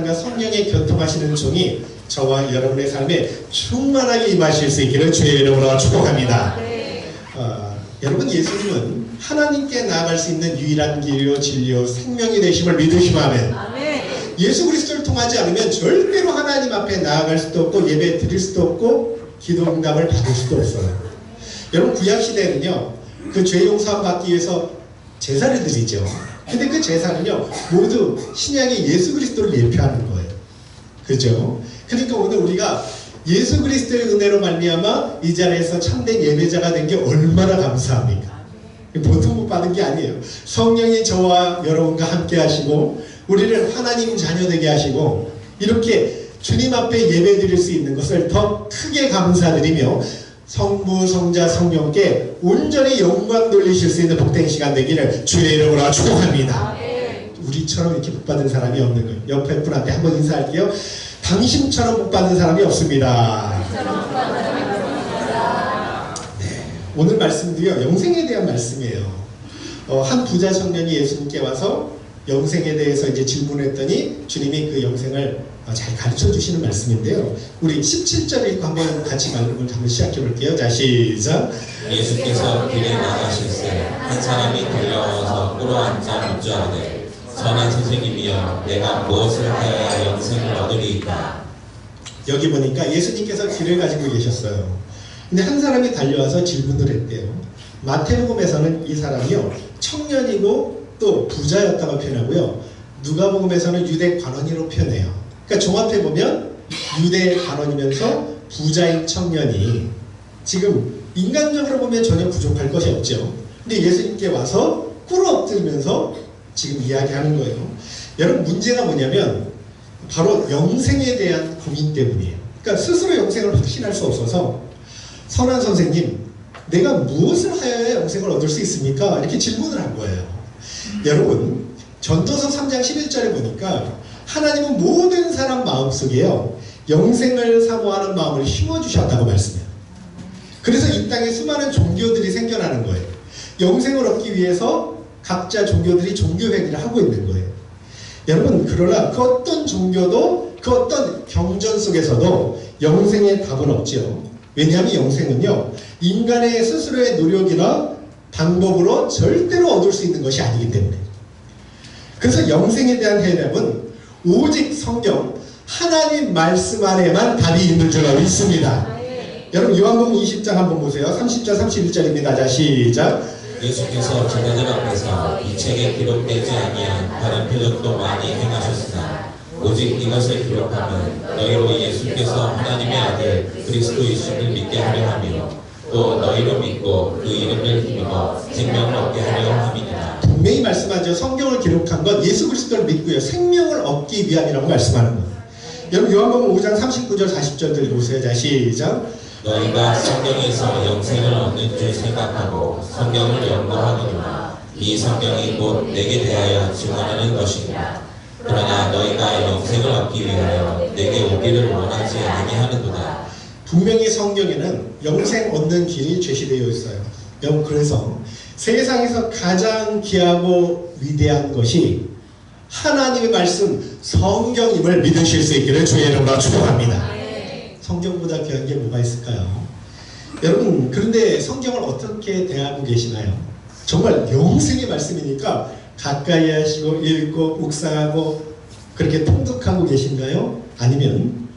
사랑과 성령의 교통하시는 종이 저와 여러분의 삶에 충만하게 임하실 수 있기를 주의 이름으로 축복합니다. 여러분, 예수님은 하나님께 나아갈 수 있는 유일한 길이요 진리요 생명이 되심을 믿으시면 아멘. 예수 그리스도를 통하지 않으면 절대로 하나님 앞에 나아갈 수도 없고 예배 드릴 수도 없고 기도 응답을 받을 수도 없어요. 여러분, 구약시대는요 그 죄 용서 받기 위해서 제사를 드리죠. 근데 그 제사는요 모두 신약의 예수 그리스도를 예표하는 거예요. 그죠? 그러니까 오늘 우리가 예수 그리스도의 은혜로 말미암아 이 자리에서 참된 예배자가 된 게 얼마나 감사합니까? 보통 못 받은 게 아니에요. 성령이 저와 여러분과 함께 하시고 우리를 하나님 자녀 되게 하시고 이렇게 주님 앞에 예배 드릴 수 있는 것을 더 크게 감사드리며 성부, 성자, 성령께 온전히 영광 돌리실 수 있는 복된 시간 되기를 주의 이름으로 축복합니다. 우리처럼 이렇게 복 받은 사람이 없는 거예요. 옆에 분한테 한번 인사할게요. 당신처럼 복 받은 사람이 없습니다. 네, 오늘 말씀도요 영생에 대한 말씀이에요. 한 부자 청년이 예수님께 와서 영생에 대해서 이제 질문했더니 주님이 그 영생을 잘 가르쳐 주시는 말씀인데요. 우리 17절 읽고 한번 같이 말씀을 한번 시작해 볼게요. 자, 시작. 예수께서 길에 나가실새 한 사람이 달려와서 꿇어앉아 묻자하되 선한 선생님이여 내가 무엇을 하여야 영생을 얻으리이까. 여기 보니까 예수님께서 길을 가지고 계셨어요. 근데 한 사람이 달려와서 질문을 했대요. 마태복음에서는 이 사람이요 청년이고 또 부자였다고 표현하고요, 누가복음에서는 유대 관원이로 표현해요. 그러니까 종합해 보면 유대 관원이면서 부자인 청년이 지금 인간적으로 보면 전혀 부족할 것이 없죠. 근데 예수님께 와서 꿇어엎드리면서 지금 이야기하는 거예요. 여러분, 문제가 뭐냐면 바로 영생에 대한 고민 때문이에요. 그러니까 스스로 영생을 확신할 수 없어서 선한 선생님, 내가 무엇을 하여야 영생을 얻을 수 있습니까? 이렇게 질문을 한 거예요. 여러분, 전도서 3장 11절에 보니까 하나님은 모든 사람 마음속에요 영생을 사모하는 마음을 심어주셨다고 말씀해요. 그래서 이 땅에 수많은 종교들이 생겨나는 거예요. 영생을 얻기 위해서 각자 종교들이 종교회의를 하고 있는 거예요. 여러분, 그러나 그 어떤 종교도 그 어떤 경전 속에서도 영생의 답은 없죠. 왜냐하면 영생은요 인간의 스스로의 노력이나 방법으로 절대로 얻을 수 있는 것이 아니기 때문에. 그래서 영생에 대한 해답은 오직 성경 하나님 말씀 안에만 답이 있는 줄 알고 있습니다. 여러분, 요한복음 20장 한번 보세요. 30절 31절입니다. 자, 시작. 예수께서 제자들 앞에서 이 책에 기록되지 아니한 다른 표적도 많이 행하셨으나 오직 이것을 기록하면 너희로 예수께서 하나님의 아들 그리스도이심을 믿게 하려 하며 또 너희로 믿고 그 이름을 힘입어 생명을 얻게 하려 함이니라. 분명히 말씀하죠. 성경을 기록한 건 예수 그리스도를 믿고요 생명을 얻기 위함이라고 말씀하는 거예요. 여러분, 요한복음 5장 39절 40절 읽어보세요. 자, 시작. 너희가 성경에서 영생을 얻는 줄 생각하고 성경을 연구하거니와 이 성경이 곧 내게 대하여 증언하는 것이니라. 그러나 너희가 영생을 얻기 위하여 내게 오기를 원하지 아니하는도다. 분명히 성경에는 영생 얻는 길이 제시되어 있어요. 여러분, 그래서 세상에서 가장 귀하고 위대한 것이 하나님의 말씀 성경임을 믿으실 수 있기를 주의 이름으로 축복합니다. 성경보다 귀한 게 뭐가 있을까요? 여러분, 그런데 성경을 어떻게 대하고 계시나요? 정말 영생의 말씀이니까 가까이 하시고 읽고 묵상하고 그렇게 통독하고 계신가요? 아니면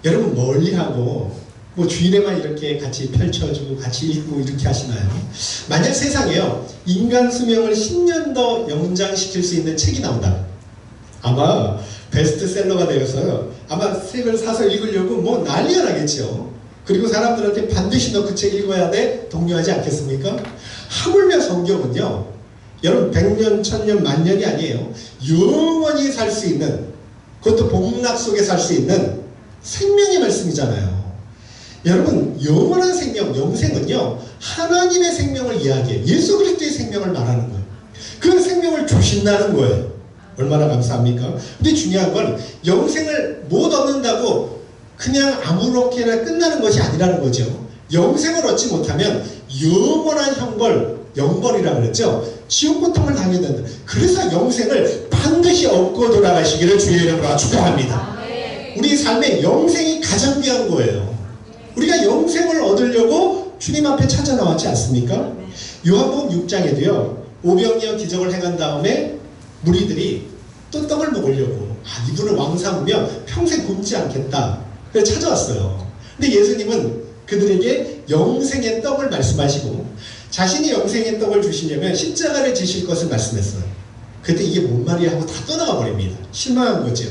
여러분 멀리하고 뭐 주일에만 이렇게 같이 펼쳐주고 같이 읽고 이렇게 하시나요? 만약 세상에요 인간 수명을 10년 더 연장시킬 수 있는 책이 나온다, 아마 베스트셀러가 되어서요 아마 책을 사서 읽으려고 뭐 난리가 나겠죠. 그리고 사람들한테 반드시 너 그 책 읽어야 돼 독려하지 않겠습니까? 하물며 성경은요 여러분 100년, 1000년, 만년이 아니에요. 영원히 살 수 있는, 그것도 복락 속에 살 수 있는 생명의 말씀이잖아요. 여러분, 영원한 생명, 영생은요 하나님의 생명을 이야기해요. 예수 그리스도의 생명을 말하는 거예요. 그 생명을 주신다는 거예요. 얼마나 감사합니까? 근데 중요한 건 영생을 못 얻는다고 그냥 아무렇게나 끝나는 것이 아니라는 거죠. 영생을 얻지 못하면 영원한 형벌, 영벌이라 그랬죠. 지옥 고통을 당해야 된다. 그래서 영생을 반드시 얻고 돌아가시기를 주의 이름으로 축복합니다. 우리 삶의 영생이 가장 귀한 거예요. 우리가 영생을 얻으려고 주님 앞에 찾아 나왔지 않습니까? 요한복음 6장에도요. 오병이어 기적을 행한 다음에 무리들이 또 떡을 먹으려고 이분은 왕사무며 평생 굶지 않겠다. 그래서 찾아왔어요. 근데 예수님은 그들에게 영생의 떡을 말씀하시고 자신이 영생의 떡을 주시려면 십자가를 지실 것을 말씀했어요. 그때 이게 뭔 말이야 하고 다 떠나가 버립니다. 실망한 거죠.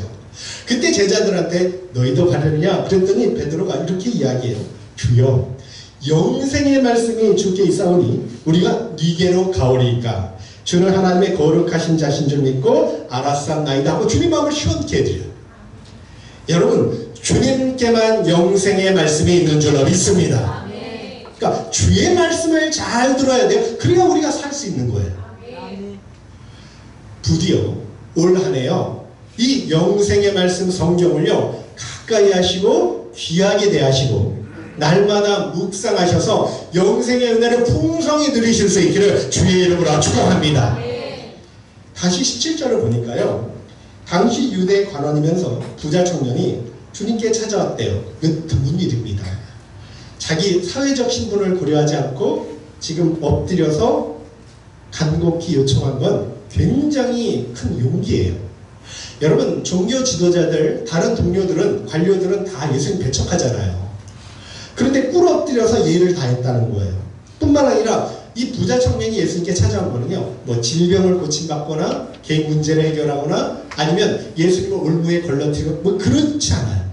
그때 제자들한테 너희도 가려느냐 그랬더니 베드로가 이렇게 이야기해요. 주여 영생의 말씀이 주께 있사오니 우리가 네게로 가오리이까 주는 하나님의 거룩하신 자신 줄 믿고 알았사옵나이다 하고 주님 마음을 시원케 해드려요. 여러분 주님께만 영생의 말씀이 있는 줄로 믿습니다. 그러니까 주의 말씀을 잘 들어야 돼요. 그래야 우리가 살 수 있는 거예요. 부디어 올 한 해요. 이 영생의 말씀 성경을요. 가까이 하시고 귀하게 대하시고 날마다 묵상하셔서 영생의 은혜를 풍성히 누리실 수 있기를 주의 이름으로 축복합니다. 다시 17절을 보니까요. 당시 유대 관원이면서 부자 청년이 주님께 찾아왔대요. 드문 일입니다. 자기 사회적 신분을 고려하지 않고 지금 엎드려서 간곡히 요청한 건 굉장히 큰 용기예요. 여러분 종교 지도자들, 다른 동료들은, 관료들은 다 예수님 배척하잖아요. 그런데 꿇어 엎드려서 예의를 다했다는 거예요. 뿐만 아니라 이 부자 청년이 예수님께 찾아온 거는요. 뭐 질병을 고침받거나 개인 문제를 해결하거나 아니면 예수님을 올무에 걸러뜨리고 뭐 그렇지 않아요.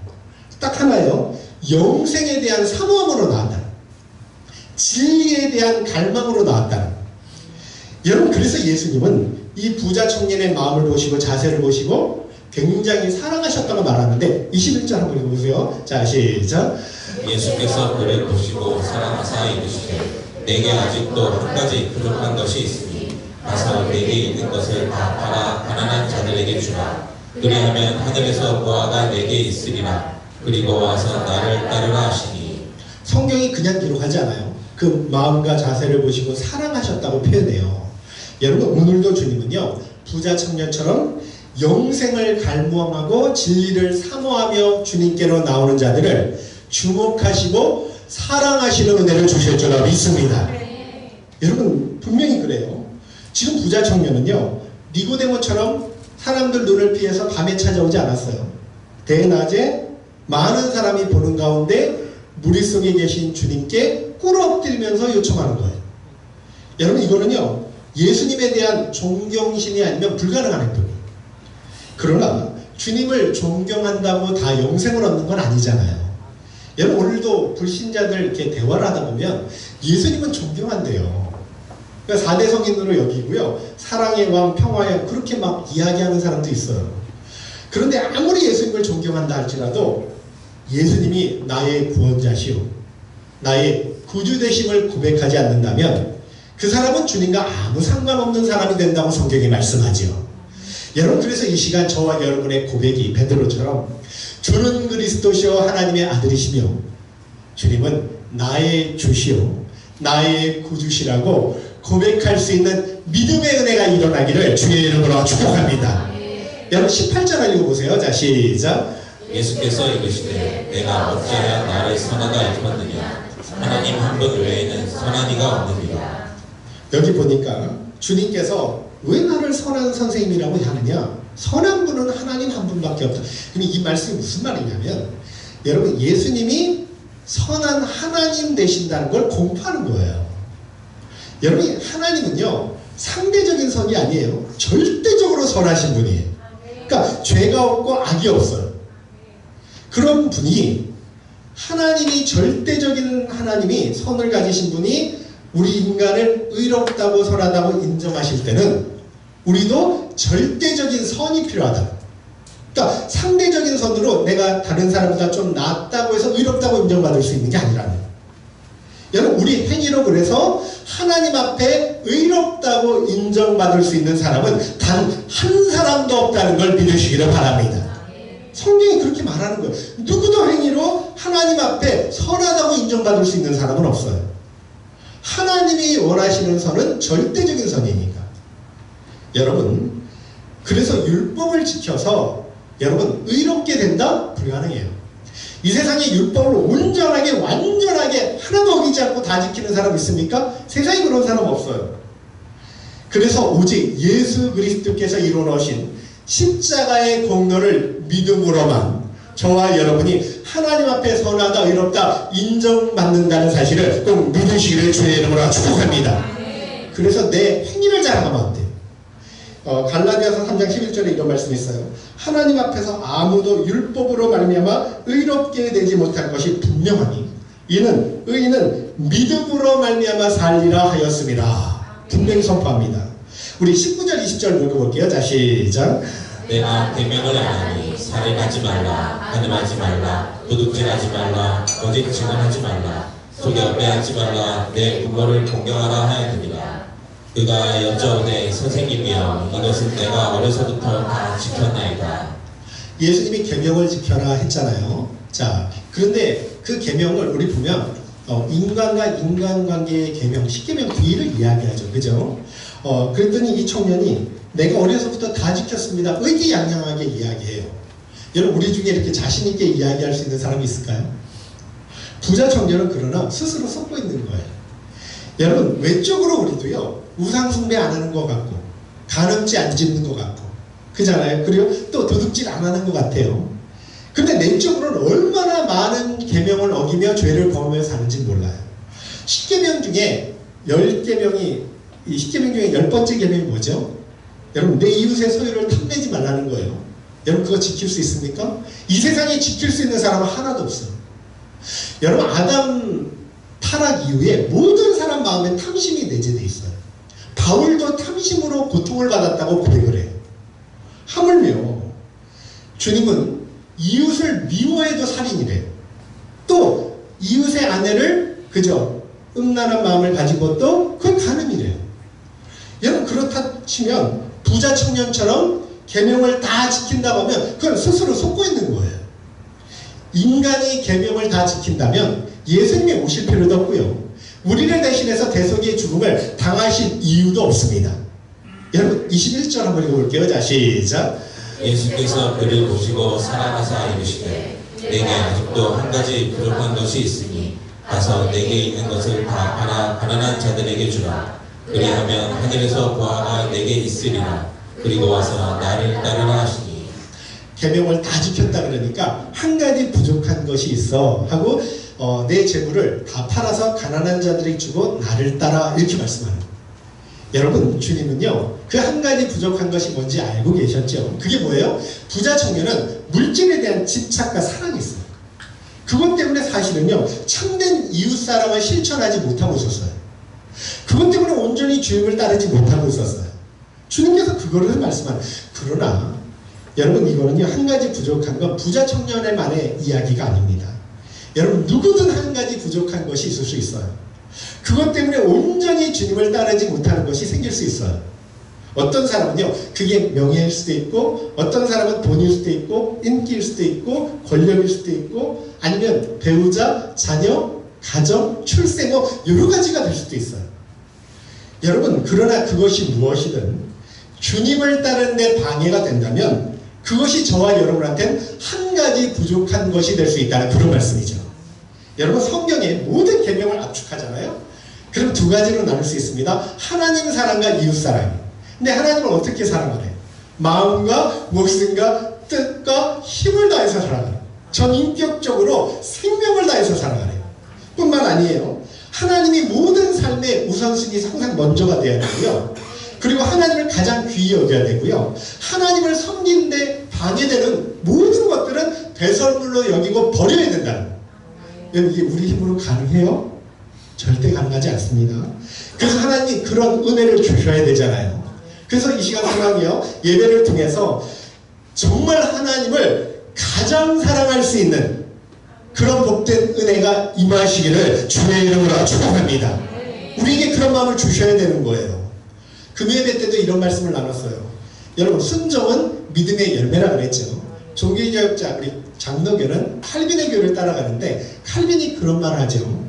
딱 하나요. 영생에 대한 사모함으로 나왔다. 진리에 대한 갈망으로 나왔다. 여러분 그래서 예수님은 이 부자 청년의 마음을 보시고 자세를 보시고 굉장히 사랑하셨다고 말하는데 21절 한번 읽어보세요. 자 시작. 예수께서 그를 보시고 사랑하사 이르시되 내게 아직도 한 가지 부족한 것이 있으니 가서 내게 있는 것을 다 팔아 가난한 자들에게 주라. 그리하면 하늘에서 보화가 내게 있으리라. 그리고 와서 나를 따르라 하시니. 성경이 그냥 기록하지 않아요. 그 마음과 자세를 보시고 사랑하셨다고 표현해요. 여러분 오늘도 주님은요 부자 청년처럼 영생을 갈망하고 진리를 사모하며 주님께로 나오는 자들을 주목하시고 사랑하시는 은혜를 주실 줄 믿습니다. 여러분 분명히 그래요. 지금 부자 청년은요 니고데모처럼 사람들 눈을 피해서 밤에 찾아오지 않았어요. 대낮에 많은 사람이 보는 가운데 무리 속에 계신 주님께 꿇어 엎드리면서 요청하는 거예요. 여러분 이거는요 예수님에 대한 존경심이 아니면 불가능한 행동이에요. 그러나 주님을 존경한다고 다 영생을 얻는 건 아니잖아요. 여러분 오늘도 불신자들 이렇게 대화를 하다 보면 예수님은 존경한대요. 그러니까 4대 성인으로 여기고요. 사랑의 왕, 평화의 왕 그렇게 막 이야기하는 사람도 있어요. 그런데 아무리 예수님을 존경한다 할지라도 예수님이 나의 구원자시오 나의 구주되심을 고백하지 않는다면 그 사람은 주님과 아무 상관없는 사람이 된다고 성경이 말씀하죠. 여러분 그래서 이 시간 저와 여러분의 고백이 베드로처럼 주는 그리스도시요 하나님의 아들이시며 주님은 나의 주시요 나의 구주시라고 고백할 수 있는 믿음의 은혜가 일어나기를 주의 이름으로 축복합니다. 여러분 18절 읽어보세요. 자 시작. 예수께서 이르시되 내가 어찌하여 나를 선하다 일컫느냐 하나님 한 분 외에는 선한 이가 없느니라. 여기 보니까 주님께서 왜 나를 선한 선생님이라고 하느냐? 선한 분은 하나님 한 분밖에 없다. 그럼 이 말씀이 무슨 말이냐면 여러분 예수님이 선한 하나님 되신다는 걸 공포하는 거예요. 여러분 하나님은요 상대적인 선이 아니에요. 절대적으로 선하신 분이에요. 그러니까 죄가 없고 악이 없어요. 그런 분이 하나님이 절대적인 하나님이 선을 가지신 분이 우리 인간을 의롭다고 선하다고 인정하실 때는 우리도 절대적인 선이 필요하다. 그러니까 상대적인 선으로 내가 다른 사람보다 좀 낫다고 해서 의롭다고 인정받을 수 있는 게 아니라는 거예요. 여러분 우리 행위로 그래서 하나님 앞에 의롭다고 인정받을 수 있는 사람은 단 한 사람도 없다는 걸 믿으시기를 바랍니다. 성경이 그렇게 말하는 거예요. 누구도 행위로 하나님 앞에 선하다고 인정받을 수 있는 사람은 없어요. 하나님이 원하시는 선은 절대적인 선이니까. 여러분, 그래서 율법을 지켜서 여러분 의롭게 된다? 불가능해요. 이 세상에 율법을 온전하게 완전하게 하나도 어기지 않고 다 지키는 사람 있습니까? 세상에 그런 사람 없어요. 그래서 오직 예수 그리스도께서 이루어놓으신 십자가의 공로를 믿음으로만 저와 여러분이 하나님 앞에 선하다 의롭다 인정받는다는 사실을 꼭 믿으시기를 주의 이름으로 축복합니다. 그래서 내 행위를 자랑하면 안 돼요. 갈라디아서 3장 11절에 이런 말씀이 있어요. 하나님 앞에서 아무도 율법으로 말미암아 의롭게 되지 못할 것이 분명하니 이는 의인은 믿음으로 말미암아 살리라 하였습니다. 분명히 선포합니다. 우리 19절 20절 읽어볼게요. 자, 시작. 내가 계명을 안 하니 살인하지 말라, 간음하지 말라, 도둑질하지 말라, 거짓 증언하지 말라, 속여 빼앗지 말라, 내 부모를 공경하라 하였느니라. 그가 여쭤오되 선생님이여 이것은 내가 어려서부터 다 지켰나이다. 예수님이 계명을 지켜라 했잖아요. 자, 그런데 그 계명을 우리 보면 인간과 인간관계의 계명, 십계명 뒤를 이야기하죠. 그죠? 그랬더니 이 청년이 내가 어려서부터 다 지켰습니다. 의기양양하게 이야기해요. 여러분, 우리 중에 이렇게 자신있게 이야기할 수 있는 사람이 있을까요? 부자 청년은 그러나 스스로 속고 있는 거예요. 여러분, 외적으로 우리도요, 우상숭배 안 하는 것 같고, 간음죄 안 짓는 것 같고, 그잖아요. 그리고 또 도둑질 안 하는 것 같아요. 근데 내적으로는 얼마나 많은 계명을 어기며 죄를 범하며 사는지 몰라요. 10계명 중에 10계명이, 이 10계명 중에 10번째 계명이 뭐죠? 여러분, 내 이웃의 소유를 탐내지 말라는 거예요. 여러분, 그거 지킬 수 있습니까? 이 세상에 지킬 수 있는 사람은 하나도 없어요. 여러분, 아담 타락 이후에 모든 사람 마음에 탐심이 내재되어 있어요. 바울도 탐심으로 고통을 받았다고 고백을 해요. 하물며 주님은 이웃을 미워해도 살인이래요. 또 이웃의 아내를 그저 음란한 마음을 가진 것도 그건 간음이래요. 여러분, 그렇다 치면 부자 청년처럼 계명을 다 지킨다고 하면 그건 스스로 속고 있는 거예요. 인간이 계명을 다 지킨다면 예수님이 오실 필요도 없고요. 우리를 대신해서 대속의 죽음을 당하실 이유도 없습니다. 여러분, 21절 한번 읽어볼게요. 자, 시작. 예수께서 그를 보시고 살아나사 이르시되 내게 아직도 한 가지 부족한 것이 있으니 가서 내게 있는 것을 다 팔아 가난한 자들에게 주라. 그리하면 하늘에서 보화가 내게 있으리라. 그리고 와서 나를 따르라 하시니. 계명을 다 지켰다 그러니까 한 가지 부족한 것이 있어 하고 내 재물을 다 팔아서 가난한 자들에게 주고 나를 따라 이렇게 말씀하는 거예요. 여러분, 주님은요 그 한 가지 부족한 것이 뭔지 알고 계셨죠? 그게 뭐예요? 부자 청년은 물질에 대한 집착과 사랑이 있어요. 그것 때문에 사실은요 참된 이웃사랑을 실천하지 못하고 있었어요. 그것 때문에 온전히 주님을 따르지 못하고 있었어요. 주님께서 그거를 말씀하는. 그러나 여러분, 이거는요 한 가지 부족한 건 부자 청년의만의 이야기가 아닙니다. 여러분, 누구든 한 가지 부족한 것이 있을 수 있어요. 그것 때문에 온전히 주님을 따르지 못하는 것이 생길 수 있어요. 어떤 사람은요 그게 명예일 수도 있고, 어떤 사람은 돈일 수도 있고, 인기일 수도 있고, 권력일 수도 있고, 아니면 배우자, 자녀, 가정, 출세 뭐 여러 가지가 될 수도 있어요. 여러분, 그러나 그것이 무엇이든 주님을 따르는 데 방해가 된다면 그것이 저와 여러분한테는 한 가지 부족한 것이 될 수 있다는 그런 말씀이죠. 여러분, 성경에 모든 계명을 압축하잖아요. 그럼 두 가지로 나눌 수 있습니다. 하나님 사랑과 이웃 사랑. 근데 하나님을 어떻게 사랑하래요? 마음과 목숨과 뜻과 힘을 다해서 사랑하래요. 전인격적으로 생명을 다해서 사랑하래요. 뿐만 아니에요. 하나님이 모든 삶의 우선순위 항상 먼저가 돼야 되고요. 그리고 하나님을 가장 귀히 여겨야 되고요. 하나님을 섬기는데 방해되는 모든 것들은 배설물로 여기고 버려야 된다는 거예요. 이게 우리 힘으로 가능해요? 절대 가능하지 않습니다. 그래서 하나님이 그런 은혜를 주셔야 되잖아요. 그래서 이 시간 상황이요 예배를 통해서 정말 하나님을 가장 사랑할 수 있는 그런 복된 은혜가 임하시기를 주의 이름으로 축복합니다. 우리에게 그런 마음을 주셔야 되는 거예요. 금요예배 때도 이런 말씀을 나눴어요. 여러분, 순종은 믿음의 열매라 그랬죠. 종교개혁자 우리 장로교는 칼빈의 교를 따라가는데 칼빈이 그런 말을 하죠.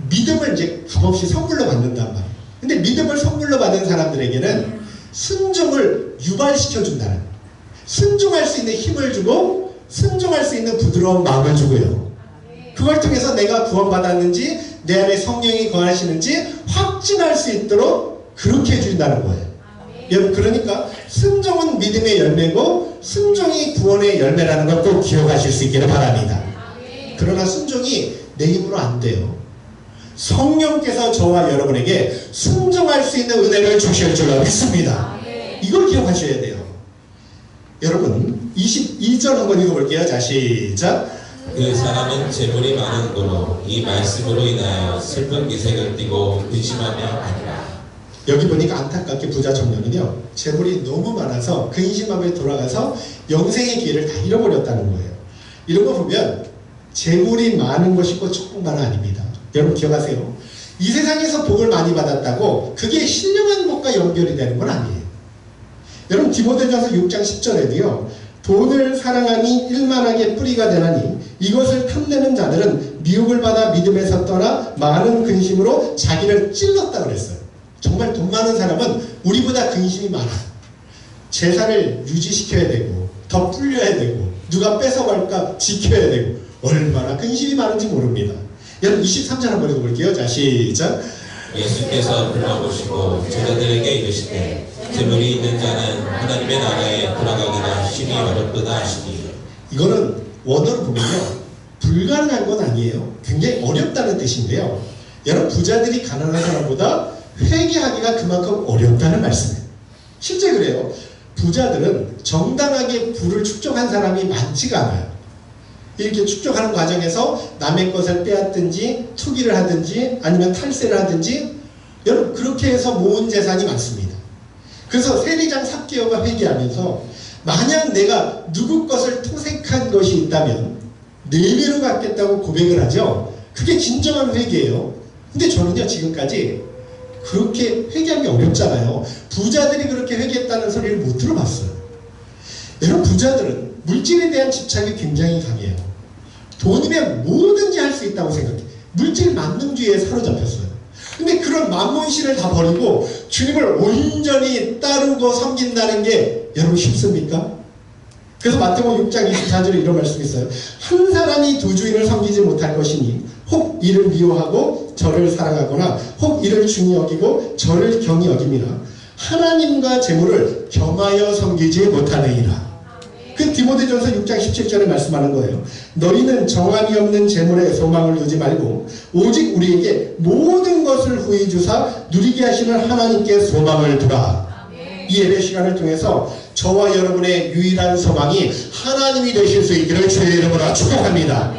믿음을 이제 값없이 선물로 받는단 말이에요. 근데 믿음을 선물로 받은 사람들에게는 순종을 유발시켜준다는 거예요. 순종할 수 있는 힘을 주고 순종할 수 있는 부드러운 마음을 주고요. 그걸 통해서 내가 구원받았는지 내 안에 성령이 거하시는지 확증할 수 있도록 그렇게 해준다는 거예요. 여러분, 그러니까 순종은 믿음의 열매고 순종이 구원의 열매라는 걸 꼭 기억하실 수 있기를 바랍니다. 그러나 순종이 내 힘으로 안 돼요. 성령께서 저와 여러분에게 순종할 수 있는 은혜를 주실 줄 믿습니다. 이걸 기억하셔야 돼요. 여러분, 22절 한번 읽어볼게요. 자, 시작. 그 사람은 재물이 많은 고로 이 말씀으로 인하여 슬픈 기색을 띠고 근심하며 아니라. 여기 보니까 안타깝게 부자 청년은요, 재물이 너무 많아서 근심함에 돌아가서 영생의 기회를 다 잃어버렸다는 거예요. 이런 거 보면 재물이 많은 것이 꼭 축복만은 아닙니다. 여러분 기억하세요. 이 세상에서 복을 많이 받았다고 그게 신령한 복과 연결이 되는 건 아니에요. 여러분 디모데전서 6장 10절에도요. 돈을 사랑하니 일만하게 뿌리가 되나니 이것을 탐내는 자들은 미혹을 받아 믿음에서 떠나 많은 근심으로 자기를 찔렀다 그랬어요. 정말 돈 많은 사람은 우리보다 근심이 많아요. 재산을 유지시켜야 되고 더 불려야 되고 누가 뺏어갈까 지켜야 되고 얼마나 근심이 많은지 모릅니다. 여러분 23절 한번 읽어볼게요. 자, 시작. 예수께서 불러보시고 제자들에게 이르시되 재물이 있는 자는 하나님의 나라에 들어가기가 심히 어렵도다 하시니. 이거는 원어로 보면요 불가능한 건 아니에요. 굉장히 어렵다는 뜻인데요. 여러분 부자들이 가난한 사람보다 회개하기가 그만큼 어렵다는 말씀이에요. 실제 그래요. 부자들은 정당하게 부를 축적한 사람이 많지가 않아요. 이렇게 축적하는 과정에서 남의 것을 빼앗든지 투기를 하든지 아니면 탈세를 하든지 여러분 그렇게 해서 모은 재산이 많습니다. 그래서 세리장 삭개오가 회개하면서 만약 내가 누구 것을 토색한 것이 있다면 4배로 갚겠다고 고백을 하죠. 그게 진정한 회개예요. 근데 저는요 지금까지 그렇게 회개하기 어렵잖아요. 부자들이 그렇게 회개했다는 소리를 못 들어봤어요. 여러분 부자들은 물질에 대한 집착이 굉장히 강해요. 돈이면 뭐든지 할 수 있다고 생각해요. 물질 만능주의에 사로잡혔어요. 근데 그런 만몬신을 다 버리고 주님을 온전히 따르고 섬긴다는 게 여러분 쉽습니까? 그래서 마태복음 6장 24절에 이런 말씀이 있어요. 한 사람이 두 주인을 섬기지 못할 것이니 혹 이를 미워하고 저를 사랑하거나 혹 이를 중히 여기고 저를 경히 여김이라. 하나님과 재물을 겸하여 섬기지 못하느니라. 그 디모데전서 6장 17절에 말씀하는 거예요. 너희는 정함이 없는 재물에 소망을 두지 말고 오직 우리에게 모든 것을 후히 주사 누리게 하시는 하나님께 소망을 두라. 이 예배 시간을 통해서 저와 여러분의 유일한 소망이 하나님이 되실 수 있기를 주의 이름으로 축복합니다.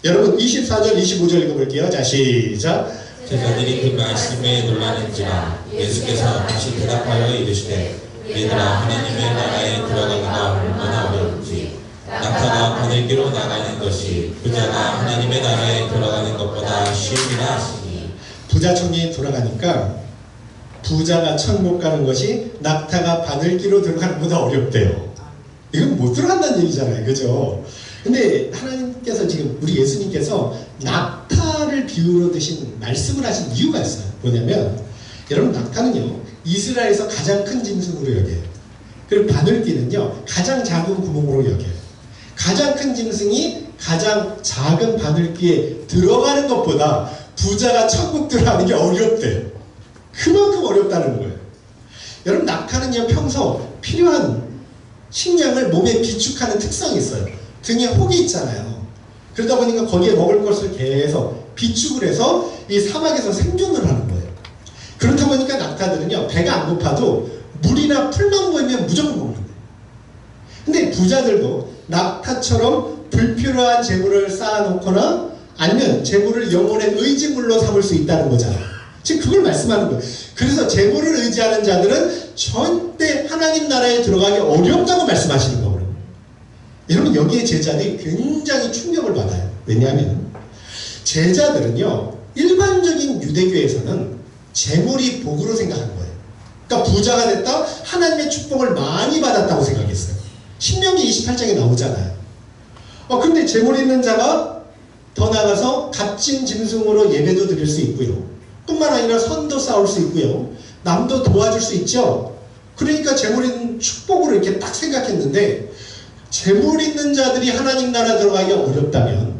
여러분 24절 25절 읽어볼게요. 자, 시작. 제자들이 그 말씀에 놀라는지라 예수께서 다시 대답하여 이르시되 얘들아 하나님의 나라에 들어가기가 얼마나 어려운지 낙타가 바늘기로 나가는 것이 부자가 하나님의 나라에 들어가는 것보다 쉬우니라 하시니. 부자 청년이 돌아가니까 부자가 천국 가는 것이 낙타가 바늘기로 들어가는 것보다 어렵대요. 이건 못 들어간다는 얘기잖아요. 그죠? 근데 하나님께서 지금 우리 예수님께서 낙타를 비유로 드신 말씀을 하신 이유가 있어요. 뭐냐면 여러분 낙타는요 이스라엘에서 가장 큰 짐승으로 여겨요. 그리고 바늘기는요 가장 작은 구멍으로 여겨요. 가장 큰 짐승이 가장 작은 바늘기에 들어가는 것보다 부자가 천국 들어가는 게 어렵대요. 그만큼 어렵다는 거예요. 여러분 낙타는요 평소 필요한 식량을 몸에 비축하는 특성이 있어요. 등에 혹이 있잖아요. 그러다 보니까 거기에 먹을 것을 계속 비축을 해서 이 사막에서 생존을 하는 거예요. 그렇다 보니까 낙타들은요 배가 안 고파도 물이나 풀만 보이면 무조건 먹는 거예요. 근데 부자들도 낙타처럼 불필요한 재물을 쌓아놓거나 아니면 재물을 영혼의 의지물로 삼을 수 있다는 거잖아요. 지금 그걸 말씀하는 거예요. 그래서 재물을 의지하는 자들은 절대 하나님 나라에 들어가기 어렵다고 말씀하시는 거예요. 여러분 여기에 제자들이 굉장히 충격을 받아요. 왜냐하면 제자들은요 일반적인 유대교에서는 재물이 복으로 생각한 거예요. 그러니까 부자가 됐다 하나님의 축복을 많이 받았다고 생각했어요. 신명기 28장에 나오잖아요. 근데 재물 있는 자가 더 나아가서 값진 짐승으로 예배도 드릴 수 있고요. 뿐만 아니라 선도 쌓을 수 있고요. 남도 도와줄 수 있죠. 그러니까 재물 있는 축복으로 이렇게 딱 생각했는데, 재물 있는 자들이 하나님 나라 들어가기 어렵다면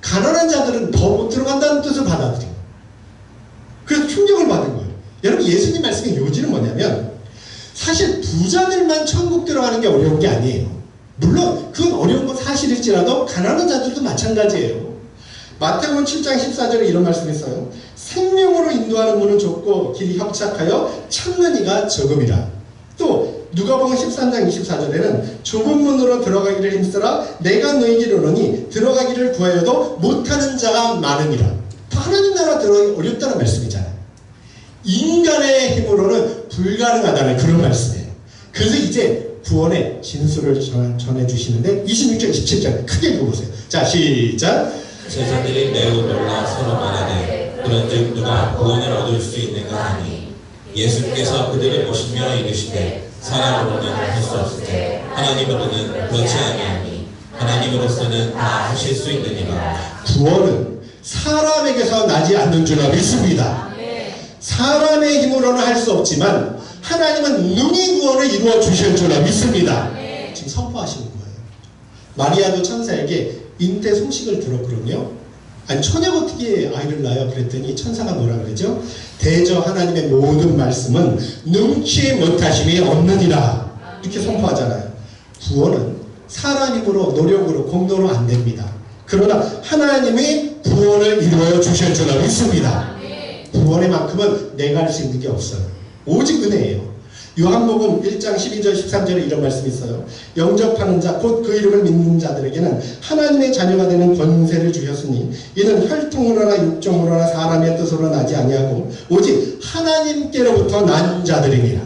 가난한 자들은 더 못 들어간다는 뜻을 받아들여요. 그래서 충격을 받은 거예요. 여러분, 예수님 말씀의 요지는 뭐냐면, 사실 부자들만 천국 들어가는 게 어려운 게 아니에요. 물론 그건 어려운 건 사실일지라도 가난한 자들도 마찬가지예요. 마태복음 7장 14절에 이런 말씀이 있어요. 생명으로 인도하는 문은 좁고 길이 협착하여 찾는 이가 적음이라. 또 누가복음 13장 24절에는 좁은 문으로 들어가기를 힘쓰라. 내가 너희에게 이르노니 들어가기를 구하여도 못하는 자가 많으니라. 하나님 나라 들어가기 어렵다는 말씀이잖아요. 인간의 힘으로는 불가능하다는 그런 말씀이에요. 그래서 이제 구원의 진수를 전해주시는데 26절 27절 크게 읽어보세요. 자, 시작. 제자들이 매우 놀라 서로 말하되 그런즉 누가 구원을 얻을 수 있는가 하니 예수께서 그들을 보시며 이르시되 사람으로는 할 수 없으되 하나님으로는 그렇지 아니하니 하나님으로서는 다 하실 수 있느니라. 구원은 사람에게서 나지 않는 줄로 믿습니다. 사람의 힘으로는 할 수 없지만 하나님은 능히 구원을 이루어 주실 줄로 믿습니다. 지금 선포하시는 거예요. 마리아도 천사에게 잉태 소식을 들었거든요. 아니, 처녀가 어떻게 아이를 낳아요? 그랬더니 천사가 뭐라 그러죠? 대저 하나님의 모든 말씀은 능치 못하심이 없느니라. 이렇게 선포하잖아요. 구원은 사람 힘으로 노력으로 공로로 안 됩니다. 그러나 하나님이 구원을 이루어 주실 줄로 믿습니다. 구원의 만큼은 내가 할 수 있는 게 없어요. 오직 은혜예요. 요한복음 1장 12절 13절에 이런 말씀이 있어요. 영접하는 자 곧 그 이름을 믿는 자들에게는 하나님의 자녀가 되는 권세를 주셨으니 이는 혈통으로나 육정으로나 사람의 뜻으로 나지 아니하고 오직 하나님께로부터 난 자들이니라.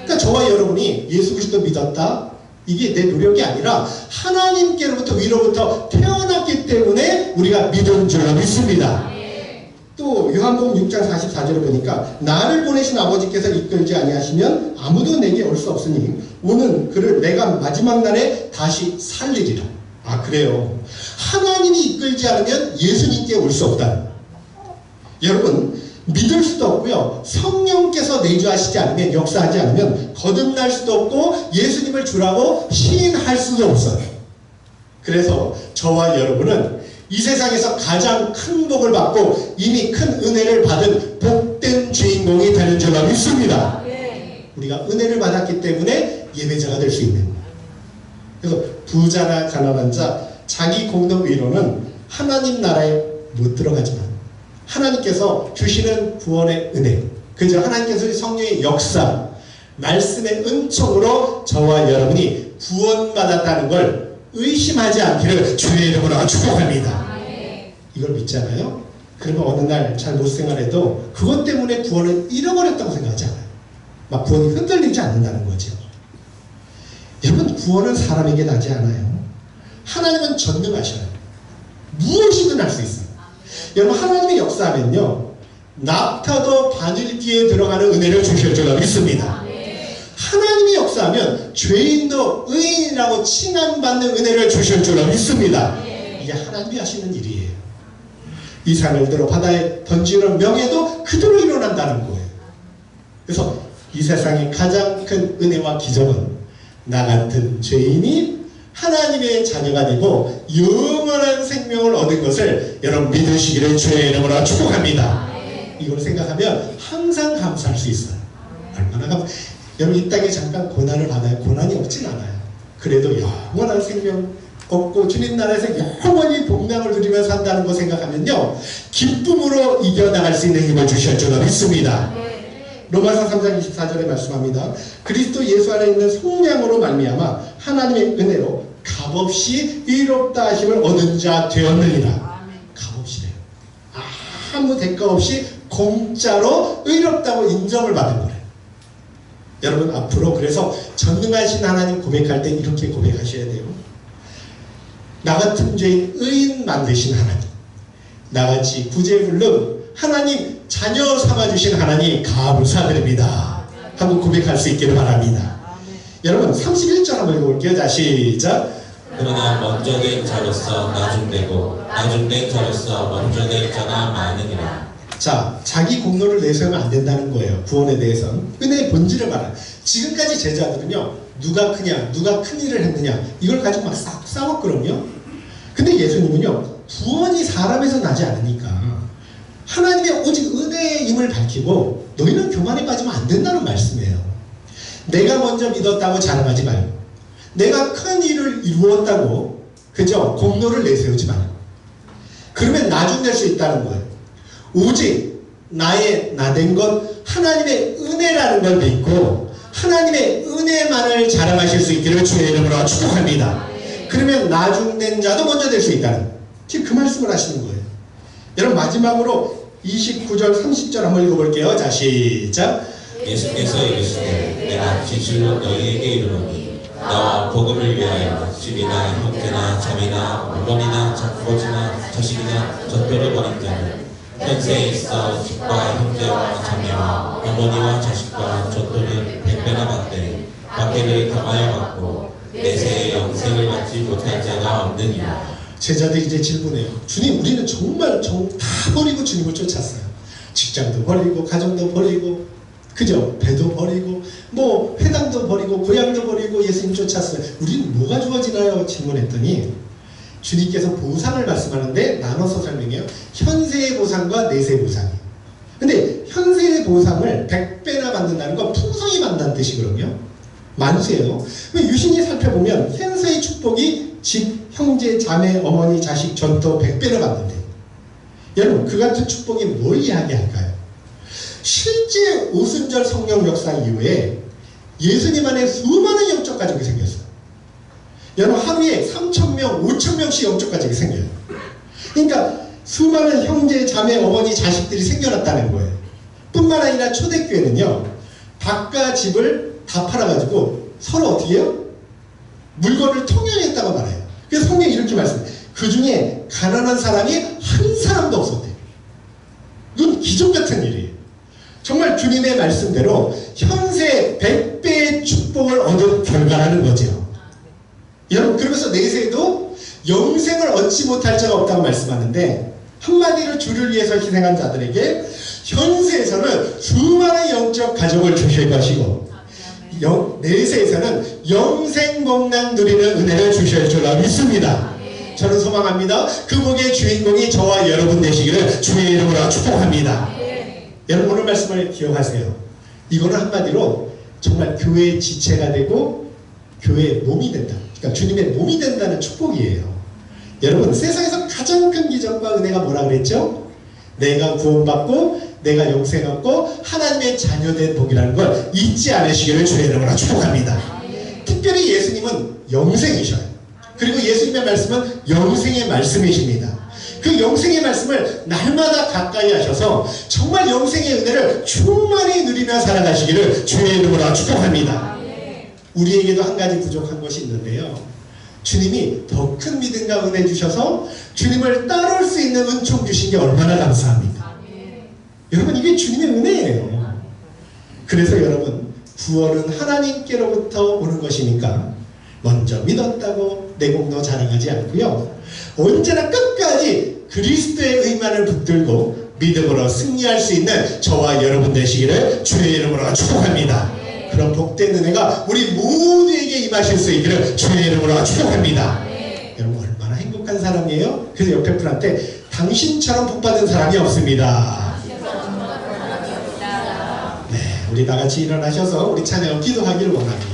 그러니까 저와 여러분이 예수 그리스도 믿었다, 이게 내 노력이 아니라 하나님께로부터 위로부터 태어났기 때문에 우리가 믿은 줄로 믿습니다. 또 요한복음 6장 44절을 보니까 나를 보내신 아버지께서 이끌지 아니하시면 아무도 내게 올 수 없으니 오는 그를 내가 마지막 날에 다시 살리리라. 아, 그래요. 하나님이 이끌지 않으면 예수님께 올 수 없다. 여러분, 믿을 수도 없고요. 성령께서 내주하시지 않으면, 역사하지 않으면 거듭날 수도 없고 예수님을 주라고 시인할 수도 없어요. 그래서 저와 여러분은 이 세상에서 가장 큰 복을 받고 이미 큰 은혜를 받은 복된 주인공이 되는 줄로 믿습니다. 우리가 은혜를 받았기 때문에 예배자가 될 수 있는 거예요. 그래서 부자나 가난한 자, 자기 공덕 위로는 하나님 나라에 못 들어가지만 하나님께서 주시는 구원의 은혜, 그저 하나님께서 성령의 역사, 말씀의 은총으로 저와 여러분이 구원받았다는 걸 의심하지 않기를 주의 이름으로 축복합니다. 이걸 믿잖아요. 그러면 어느 날 잘 못 생활해도 그것 때문에 구원을 잃어버렸다고 생각하지 않아요. 막 구원이 흔들리지 않는다는 거죠. 여러분, 구원은 사람에게 나지 않아요. 하나님은 전능하셔요. 무엇이든 할 수 있어요. 여러분, 하나님의 역사하면요, 낙타도 바늘귀에 들어가는 은혜를 주실 줄로 믿습니다. 하나님이 역사하면 죄인도 의인이라고 칭함받는 은혜를 주실 줄로 믿습니다. 이게 하나님이 하시는 일이에요. 이 산을 들어 바다에 던지는 명예도 그대로 일어난다는 거예요. 그래서 이 세상의 가장 큰 은혜와 기적은 나 같은 죄인이 하나님의 자녀가 되고 영원한 생명을 얻은 것을 여러분 믿으시기를 주의 이름으로 축복합니다. 이걸 생각하면 항상 감사할 수 있어요. 얼마나 여러분, 이 땅에 잠깐 고난을 받아요. 고난이 없진 않아요. 그래도 영원한 생명 얻고 주님 나라에서 영원히 복락을 누리며 산다는 거 생각하면요, 기쁨으로 이겨나갈 수 있는 힘을 주실 줄로 믿습니다. 로마서 3장 24절에 말씀합니다. 그리스도 예수 안에 있는 속량으로 말미암아 하나님의 은혜로 값없이 의롭다 하심을 얻은 자 되었느니라. 값없이래요. 아무 대가 없이 공짜로 의롭다고 인정을 받은 거래요. 여러분, 앞으로 그래서 전능하신 하나님 고백할 때 이렇게 고백하셔야 돼요. 나 같은 죄인 의인 만드신 하나님, 나같이 구제불능 하나님 자녀 삼아주신 하나님 감사드립니다 하고 고백할 수 있기를 바랍니다. 여러분, 31절 한번 읽어볼게요. 자, 시작. 그러나 먼저 된 자로서 나중되고 나중된 자로서 먼저 된 자가 많으니라. 자, 자기 공로를 내세우면 안 된다는 거예요. 구원에 대해서는. 은혜의 본질을 말해요. 지금까지 제자들은요, 누가 크냐, 누가 큰 일을 했느냐, 이걸 가지고 막 싹 싸웠거든요. 근데 예수님은요, 구원이 사람에서 나지 않으니까 하나님의 오직 은혜의 힘을 밝히고 너희는 교만에 빠지면 안 된다는 말씀이에요. 내가 먼저 믿었다고 자랑하지 말고, 내가 큰 일을 이루었다고, 그죠? 공로를 내세우지 말고. 그러면 나중될 수 있다는 거예요. 오직 나의 나된 것 하나님의 은혜라는 걸 믿고 하나님의 은혜만을 자랑하실 수 있기를 주의 이름으로 축복합니다. 그러면 나중된 자도 먼저 될 수 있다는, 지금 그 말씀을 하시는 거예요. 여러분, 마지막으로 29절 30절 한번 읽어볼게요. 자, 시작. 예수께서 이르시되 내가 진실로 너희에게 이르노니 나와 복음을 위하여 집이나 형제나 자매나 어머니나 아버지나 자식이나 젖뼈를 버린 자는 현세에 있어 집과 형제와 자매와 어머니와 자식과 젖뼈를 100배나 받되 박해를 당하여 받고 내세의 영생을 받지 못한 자가 없느니라. 제자들이 이제 질문해요. 주님, 우리는 정말 다 버리고 주님을 쫓았어요. 직장도 버리고 가정도 버리고, 그죠? 배도 버리고 뭐 회당도 버리고 고향도 버리고 예수님 쫓았어요. 우리는 뭐가 좋아지나요? 질문했더니 주님께서 보상을 말씀하는데 나눠서 설명해요. 현세의 보상과 내세의 보상이에요. 근데 현세의 보상을 100배나 받는다는 건 풍성히 받는다는 뜻이거든요. 만수예요. 유심히 살펴보면 현세의 축복이 집, 형제, 자매, 어머니, 자식, 전도 100배를 받는데, 여러분, 그 같은 축복이 뭘 이야기할까요? 실제 오순절 성령 역사 이후에 예수님 안에 수많은 영적 가족이 생겼어요. 여러분, 하루에 3,000명, 5,000명씩 영적 가족이 생겨요. 그러니까 수많은 형제, 자매, 어머니, 자식들이 생겨났다는 거예요. 뿐만 아니라 초대교회는요, 밭과 집을 다 팔아가지고 서로 어떻게 해요? 물건을 통용했다고 말해요. 그래서 성경이 이렇게 말씀해요. 그 중에 가난한 사람이 한 사람도 없었대요. 이건 기적 같은 일이에요. 정말 주님의 말씀대로 현세 100배의 축복을 얻은 결과라는 거죠. 여러분, 그러면서 내세에도 영생을 얻지 못할 자가 없다고 말씀하는데, 한마디로 주를 위해서 희생한 자들에게 현세에서는 수많은 영적 가족을 주실 것이고 내세에서는 영생 복락 누리는 은혜를 주실 줄 믿습니다. 저는 소망합니다. 그 복의 주인공이 저와 여러분 되시기를 주의 이름으로 축복합니다. 여러분, 오늘 말씀을 기억하세요. 이거는 한마디로 정말 교회의 지체가 되고 교회의 몸이 된다. 그러니까 주님의 몸이 된다는 축복이에요. 여러분, 세상에서 가장 큰 기적과 은혜가 뭐라 그랬죠? 내가 구원받고 내가 영생 얻고 하나님의 자녀된 복이라는 걸 잊지 않으시기를 주의 이름으로 축복합니다. 특별히 예수님은 영생이셔요. 그리고 예수님의 말씀은 영생의 말씀이십니다. 그 영생의 말씀을 날마다 가까이 하셔서 정말 영생의 은혜를 충만히 누리며 살아가시기를 주의 이름으로 축복합니다. 우리에게도 한 가지 부족한 것이 있는데요. 주님이 더 큰 믿음과 은혜 주셔서 주님을 따라올 수 있는 은총 주신 게 얼마나 감사합니까? 여러분, 이게 주님의 은혜예요. 그래서 여러분, 구원은 하나님께로부터 오는 것이니까 먼저 믿었다고 내 공로 자랑하지 않고요. 언제나 끝까지 그리스도의 의만을 붙들고 믿음으로 승리할 수 있는 저와 여러분 되시기를 주의 이름으로 축복합니다. 그런 복된 은혜가 우리 모두에게 임하실 수 있기를 주의 이름으로 축복합니다. 여러분, 얼마나 행복한 사람이에요? 그래서 옆에 분한테 당신처럼 복받은 사람이 없습니다. 네, 우리 다 같이 일어나셔서 우리 찬양 기도하기를 원합니다.